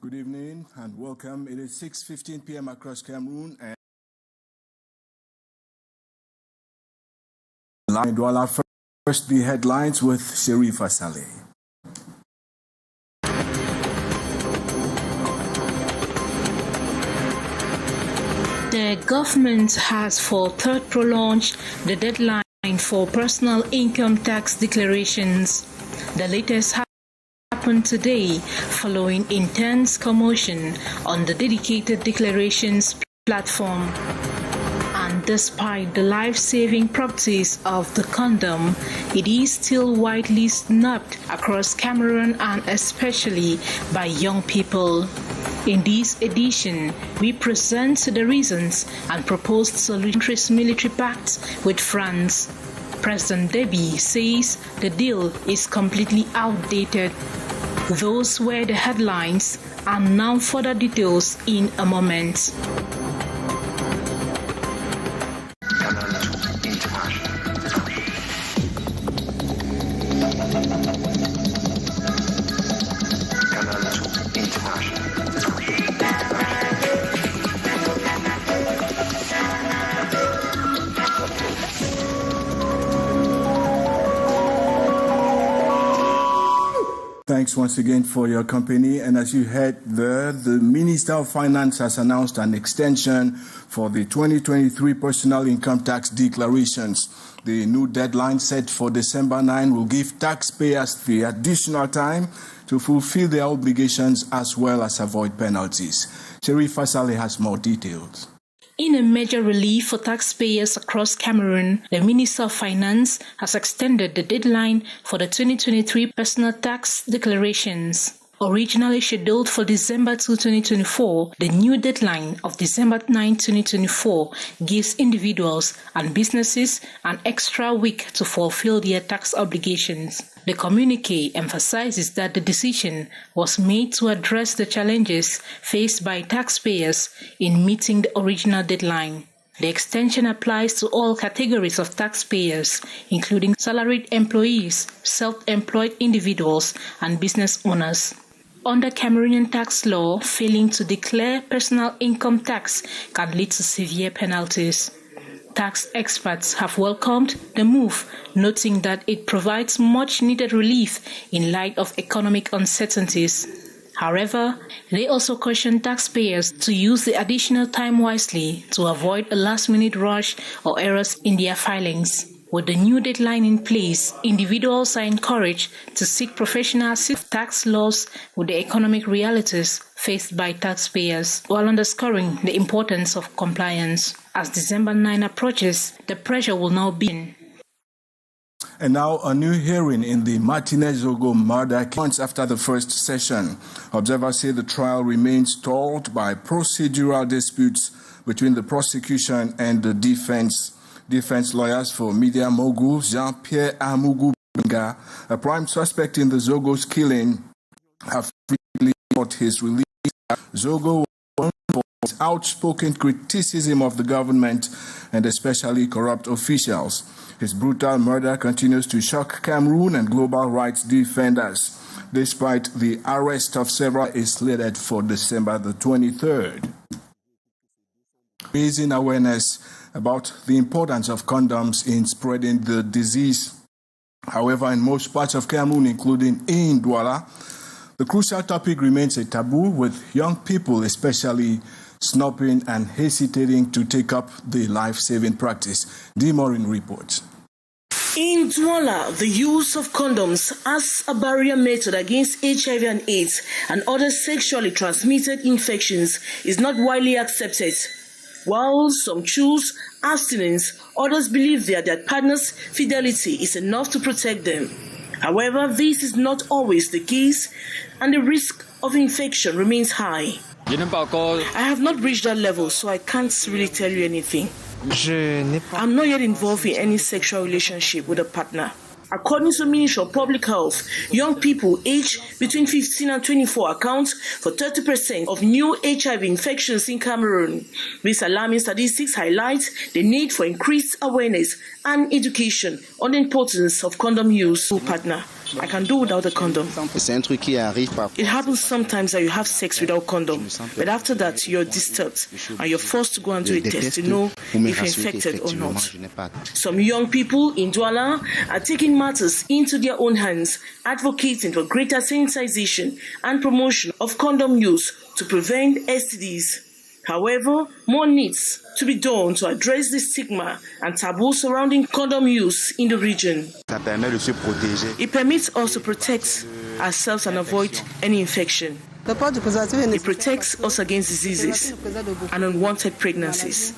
Good evening and welcome. It is 6:15 p.m. across Cameroon and first the headlines with Sharifa Saleh. The government has for third prolonged the deadline for personal income tax declarations. The latest happened today following intense commotion on the dedicated declarations platform. And despite the life-saving properties of the condom, it is still widely snubbed across Cameroon and especially by young people. In this edition, we present the reasons and proposed solutions military pact with France. President Deby says the deal is completely outdated. Those were the headlines, and now further details in a moment. Thanks once again for your company. And as you heard there, the Minister of Finance has announced an extension for the 2023 personal income tax declarations. The new deadline set for December 9 will give taxpayers the additional time to fulfill their obligations as well as avoid penalties. Sharifa Saleh has more details. In a major relief for taxpayers across Cameroon, the Minister of Finance has extended the deadline for the 2023 personal tax declarations. Originally scheduled for December 2, 2024, the new deadline of December 9, 2024 gives individuals and businesses an extra week to fulfill their tax obligations. The communiqué emphasizes that the decision was made to address the challenges faced by taxpayers in meeting the original deadline. The extension applies to all categories of taxpayers, including salaried employees, self-employed individuals, and business owners. Under Cameroonian tax law, failing to declare personal income tax can lead to severe penalties. Tax experts have welcomed the move, noting that it provides much-needed relief in light of economic uncertainties. However, they also caution taxpayers to use the additional time wisely to avoid a last-minute rush or errors in their filings. With the new deadline in place, individuals are encouraged to seek professional assistance tax laws with the economic realities faced by taxpayers, while underscoring the importance of compliance. As December 9 approaches, the pressure will now begin. And now a new hearing in the Martinez Zogo murder months after the first session. Observers say the trial remains stalled by procedural disputes between the prosecution and the defense. Defense lawyers for media mogul Jean-Pierre Amugu Benga, a prime suspect in the Zogo's killing, have frequently sought his release. Zogo was known for his outspoken criticism of the government and especially corrupt officials. His brutal murder continues to shock Cameroon and global rights defenders, despite the arrest of several is slated for December the 23rd. Raising awareness about the importance of condoms in spreading the disease. However, in most parts of Cameroon, including in Douala, the crucial topic remains a taboo, with young people especially snubbing and hesitating to take up the life-saving practice. Morin reports. In Douala, the use of condoms as a barrier method against HIV and AIDS and other sexually transmitted infections is not widely accepted. While some choose abstinence, others believe that their partner's fidelity is enough to protect them. However, this is not always the case, and the risk of infection remains high. I have not reached that level, so I can't really tell you anything. I'm not yet involved in any sexual relationship with a partner. According to the Ministry of Public Health, young people aged between 15 and 24 account for 30% of new HIV infections in Cameroon. These alarming statistics highlight the need for increased awareness and education on the importance of condom use with a partner. I can do without a condom. It happens sometimes that you have sex without condom, but after that you're disturbed and you're forced to go and do a test to know if you're infected or not. Some young people in Douala are taking matters into their own hands, advocating for greater sensitization and promotion of condom use to prevent STDs. However, more needs to be done to address the stigma and taboo surrounding condom use in the region. It permits us to protect ourselves and avoid any infection. It protects us against diseases and unwanted pregnancies.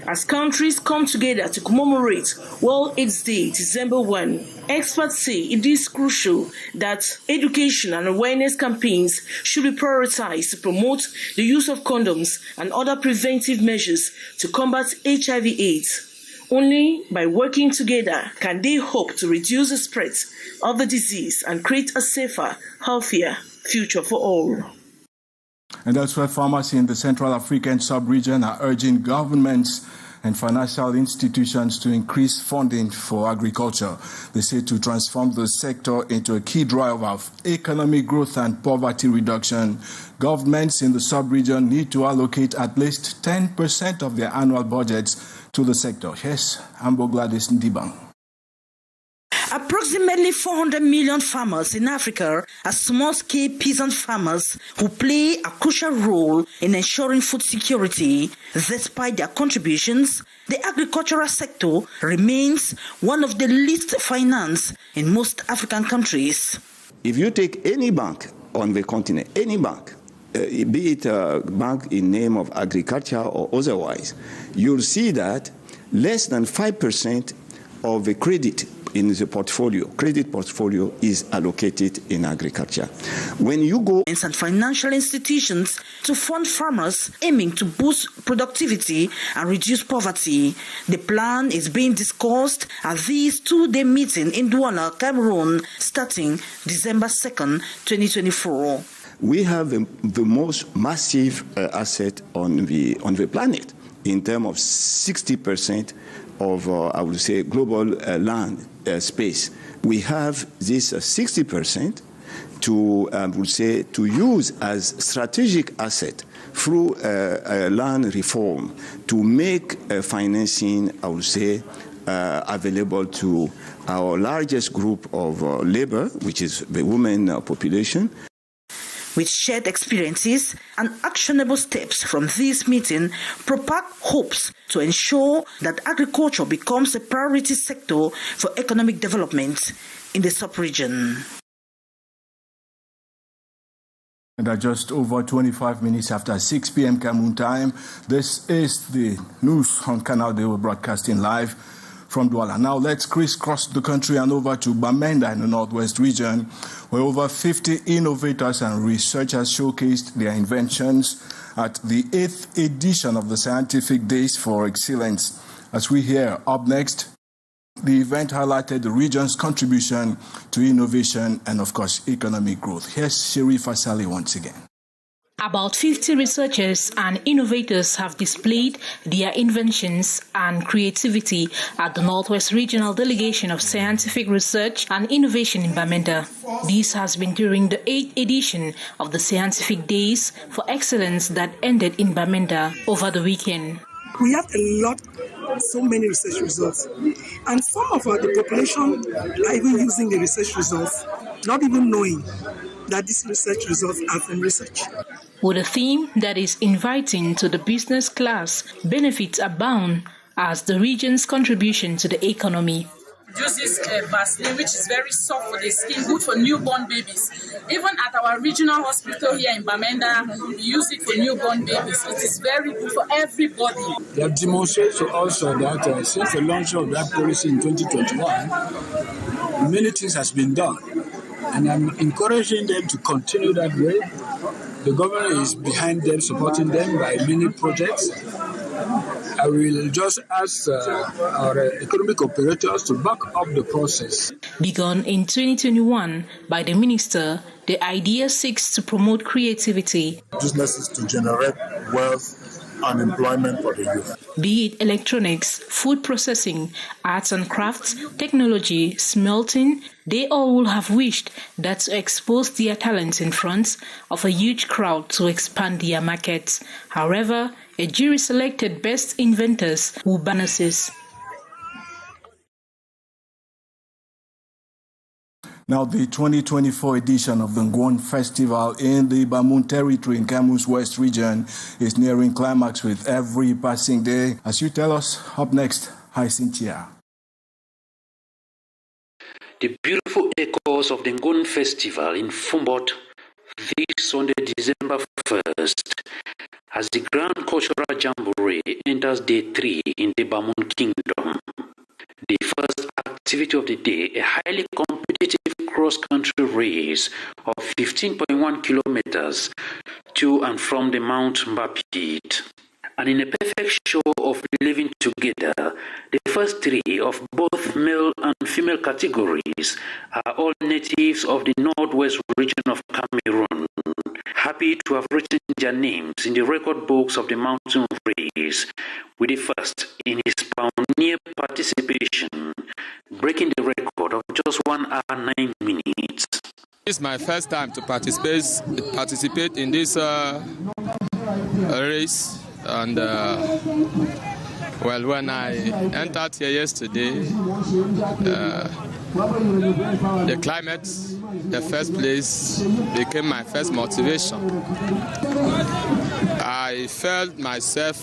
As countries come together to commemorate World AIDS Day, December 1, experts say it is crucial that education and awareness campaigns should be prioritized to promote the use of condoms and other preventive measures to combat HIV/AIDS. Only by working together can they hope to reduce the spread of the disease and create a safer, healthier future for all. And elsewhere, farmers in the Central African sub-region are urging governments and financial institutions to increase funding for agriculture. They say to transform the sector into a key driver of economic growth and poverty reduction, governments in the sub-region need to allocate at least 10% of their annual budgets to the sector. Yes, Ambo Gladys Ndibang. Approximately 400 million farmers in Africa are small-scale peasant farmers who play a crucial role in ensuring food security. Despite their contributions, the agricultural sector remains one of the least financed in most African countries. If you take any bank on the continent, any bank, be it a bank in name of agriculture or otherwise, you'll see that less than 5% of the credit in the credit portfolio is allocated in agriculture. When you go and financial institutions to fund farmers aiming to boost productivity and reduce poverty, the plan is being discussed at this two-day meeting in Douala, Cameroon, starting December 2nd, 2024. We have the most massive asset on the planet in terms of 60% of, I would say, global land space. We have this 60% to, I would say, to use as strategic asset through land reform to make financing, I would say, available to our largest group of labor, which is the women population. With shared experiences and actionable steps from this meeting, PROPAC hopes to ensure that agriculture becomes a priority sector for economic development in the sub-region. And at just over 25 minutes after 6 p.m. Cameroon time, this is the news on Canal. They were broadcasting live from Douala. Now let's crisscross the country and over to Bamenda in the Northwest region, where over 50 innovators and researchers showcased their inventions at the 8th edition of the Scientific Days for Excellence. As we hear up next, the event highlighted the region's contribution to innovation and, of course, economic growth. Here's Sherifa Saleh once again. About 50 researchers and innovators have displayed their inventions and creativity at the Northwest Regional Delegation of Scientific Research and Innovation in Bamenda. This has been during the 8th edition of the Scientific Days for Excellence that ended in Bamenda over the weekend. We have so many research results, and some of the population are even using the research results, not even knowing that these research results are from research. With a theme that is inviting to the business class, benefits abound as the region's contribution to the economy. Use this Vaseline, which is very soft for the skin, good for newborn babies. Even at our regional hospital here in Bamenda, we use it for newborn babies. It is very good for everybody. They have demonstrated to us that since the launch of that policy in 2021, many things has been done. And I'm encouraging them to continue that way. The government is behind them, supporting them by many projects. I will just ask our economic operators to back up the process. Begun in 2021 by the minister, the idea seeks to promote creativity. Businesses to generate wealth and employment for the youth. Be it electronics, food processing, arts and crafts, technology, smelting, they all would have wished that to expose their talents in front of a huge crowd to expand their markets. However, a jury selected best inventors who bonuses. Now, the 2024 edition of the Ngoun Festival in the Bamoun territory in Cameroon's West region is nearing climax with every passing day. As you tell us, up next, hi Cynthia. The beautiful echoes of the Ngoun Festival in Fumbot this Sunday, December 1st, as the Grand Cultural Jamboree enters day 3 in the Bamoun Kingdom. The first activity of the day, a highly competitive cross-country race of 15.1 kilometers to and from the Mount Mbapit. And in a perfect show of living together, the first 3 of both male and female categories are all natives of the northwest region of Cameroon, happy to have written their names in the record books of the mountain race, with the first in his pioneer participation, breaking the record of just 1 hour 9 minutes. It's my first time to participate in this race. And well, when I entered here yesterday, the climate, the first place, became my first motivation. I felt myself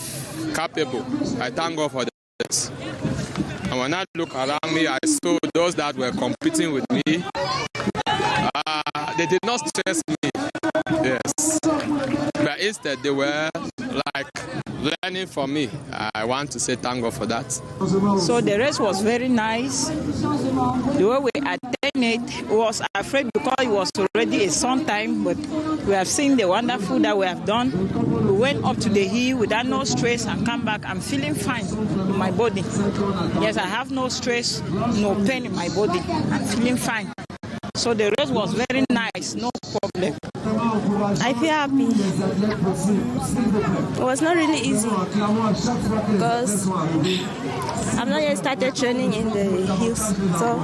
capable. I thank God for this. And when I look around me, I saw those that were competing with me. They did not stress me, yes, but instead they were like learning from me. I want to say thank God for that. So the race was very nice. The way we attended it was afraid because it was already a sun time, but we have seen the wonderful that we have done. We went up to the hill without no stress and come back. I'm feeling fine in my body. Yes, I have no stress, no pain in my body. I'm feeling fine. So the race was very nice, no problem. I feel happy. It was not really easy because I've not yet started training in the hills, so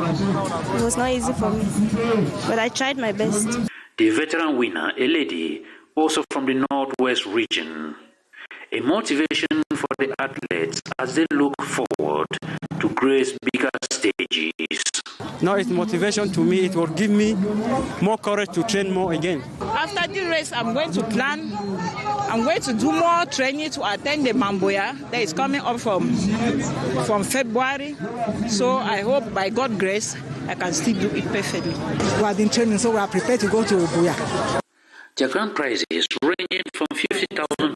it was not easy for me. But I tried my best. The veteran winner, a lady, also from the northwest region. A motivation for the athletes as they look forward to grace bigger stages. Now it's motivation to me. It will give me more courage to train more again. After the race, I'm going to plan. I'm going to do more training to attend the Mamboya that is coming up from February. So I hope by God's grace, I can still do it perfectly. We have been training, so we are prepared to go to Obuya. The grand prizes ranging from 50,000 francs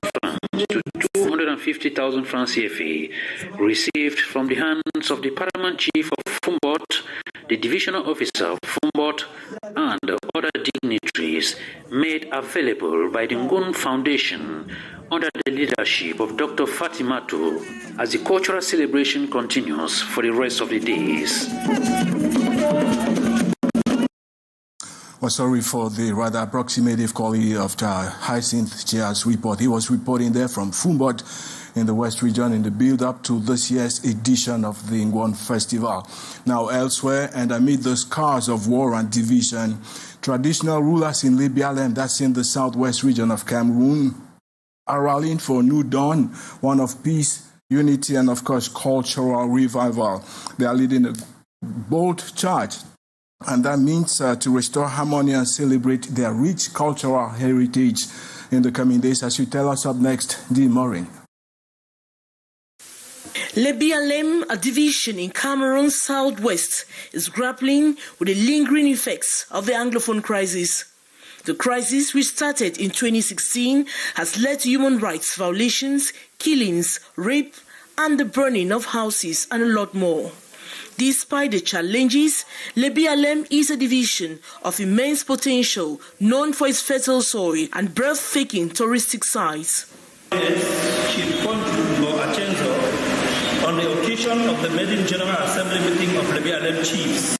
to 250,000 francs CFA received from the hands of the Paramount Chief of Fumbot, the Divisional Officer of Fumbot, and other dignitaries made available by the Ngoun Foundation under the leadership of Dr. Fatimatu as the cultural celebration continues for the rest of the days. Well, sorry for the rather approximative quality of Hyacinth Chia's report. He was reporting there from Fumbot in the West region in the build-up to this year's edition of the Ngoun Festival. Now, elsewhere, and amid the scars of war and division, traditional rulers in Lebialem, that's in the southwest region of Cameroon, are rallying for a new dawn, one of peace, unity, and, of course, cultural revival. They are leading a bold charge, and that means to restore harmony and celebrate their rich cultural heritage in the coming days. As you tell us up next, Dee Morin. Lebialem, a division in Cameroon's southwest, is grappling with the lingering effects of the Anglophone crisis. The crisis, which started in 2016, has led to human rights violations, killings, rape, and the burning of houses, and a lot more. Despite the challenges, Lebialem is a division of immense potential, known for its fertile soil and breathtaking touristic sites. On the occasion of the maiden General Assembly meeting of Lebialem chiefs.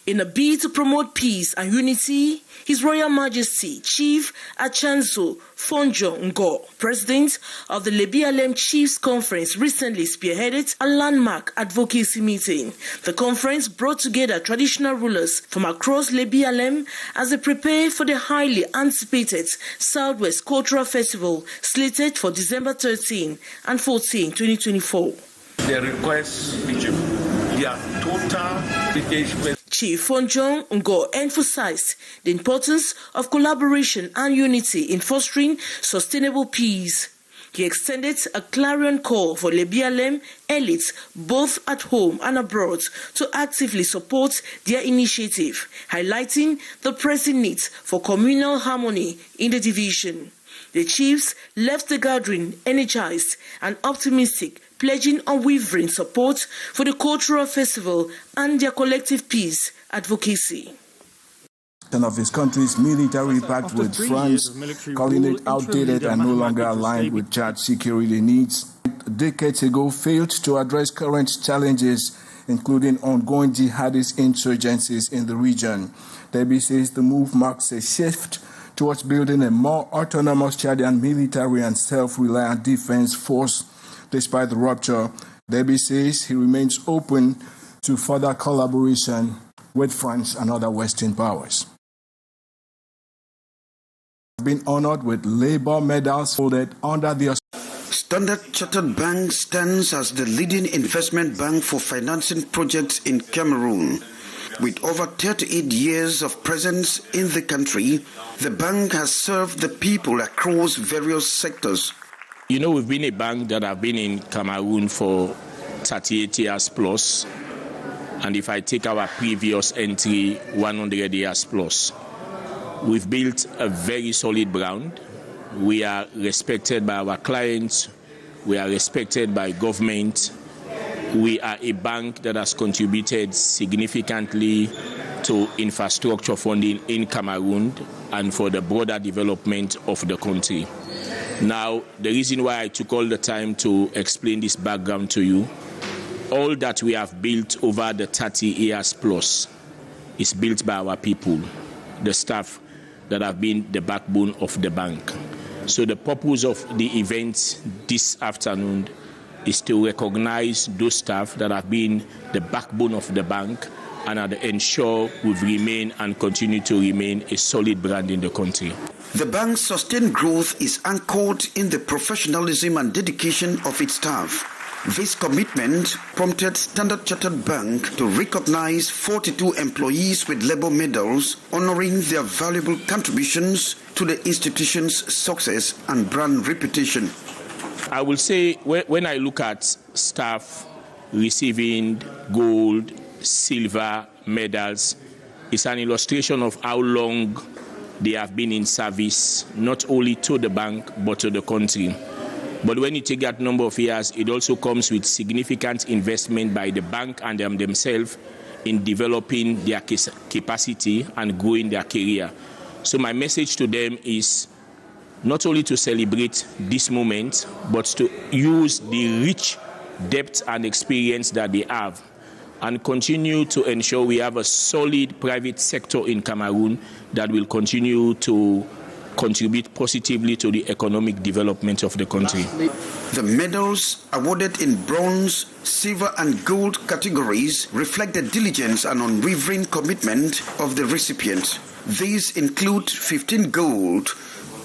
In a bid to promote peace and unity, His Royal Majesty Chief Achanzo Fonjo Ngo, President of the Lebialem Chiefs Conference, recently spearheaded a landmark advocacy meeting. The conference brought together traditional rulers from across Lebialem as they prepare for the highly anticipated Southwest Cultural Festival slated for December 13 and 14, 2024. The request their total engagement. Chief Fonjo Ngo emphasized the importance of collaboration and unity in fostering sustainable peace. He extended a clarion call for Lebialem elites, both at home and abroad, to actively support their initiative, highlighting the pressing need for communal harmony in the division. The chiefs left the gathering energized and optimistic, pledging unwavering support for the cultural festival and their collective peace advocacy. Of his country's military pact with France, calling it outdated and no longer aligned with Chad's security needs, decades ago failed to address current challenges, including ongoing jihadist insurgencies in the region. Debbie says the move marks a shift towards building a more autonomous Chadian military and self-reliant defense force. Despite the rupture, Debbie says he remains open to further collaboration with France and other Western powers. Been honored with labor medals folded under the Standard Chartered Bank stands as the leading investment bank for financing projects in Cameroon. With over 38 years of presence in the country, the bank has served the people across various sectors. You know, we've been a bank that have been in Cameroon for 38 years plus. And if I take our previous entry, 100 years plus. We've built a very solid brand. We are respected by our clients. We are respected by government. We are a bank that has contributed significantly to infrastructure funding in Cameroon and for the broader development of the country. Now, the reason why I took all the time to explain this background to you, all that we have built over the 30 years plus is built by our people, the staff that have been the backbone of the bank. So the purpose of the event this afternoon is to recognize those staff that have been the backbone of the bank and ensure we've remained and continue to remain a solid brand in the country. The bank's sustained growth is anchored in the professionalism and dedication of its staff. This commitment prompted Standard Chartered Bank to recognize 42 employees with labor medals, honoring their valuable contributions to the institution's success and brand reputation. I will say when I look at staff receiving gold, silver medals, it's an illustration of how long they have been in service, not only to the bank, but to the country. But when you take that number of years, it also comes with significant investment by the bank and themselves in developing their capacity and growing their career. So my message to them is not only to celebrate this moment, but to use the rich depth and experience that they have and continue to ensure we have a solid private sector in Cameroon that will continue to contribute positively to the economic development of the country. The medals awarded in bronze, silver and gold categories reflect the diligence and unwavering commitment of the recipients. These include 15 gold,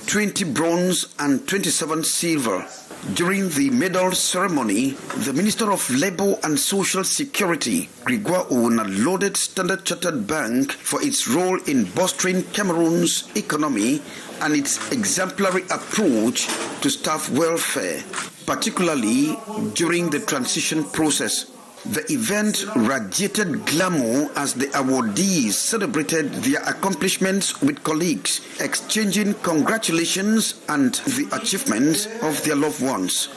20 bronze and 27 silver. During the medal ceremony, the Minister of Labour and Social Security, Gregoire Ouna, lauded Standard Chartered Bank for its role in bolstering Cameroon's economy and its exemplary approach to staff welfare, particularly during the transition process. The event radiated glamour as the awardees celebrated their accomplishments with colleagues, exchanging congratulations and the achievements of their loved ones.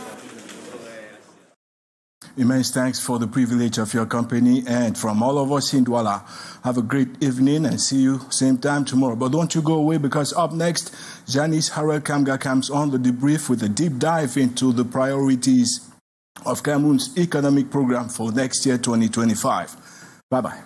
Immense thanks for the privilege of your company, and from all of us in Douala, have a great evening and see you same time tomorrow. But don't you go away, because up next, Janice Harrell Kamga comes on the debrief with a deep dive into the priorities of Cameroon's economic program for next year, 2025. Bye-bye.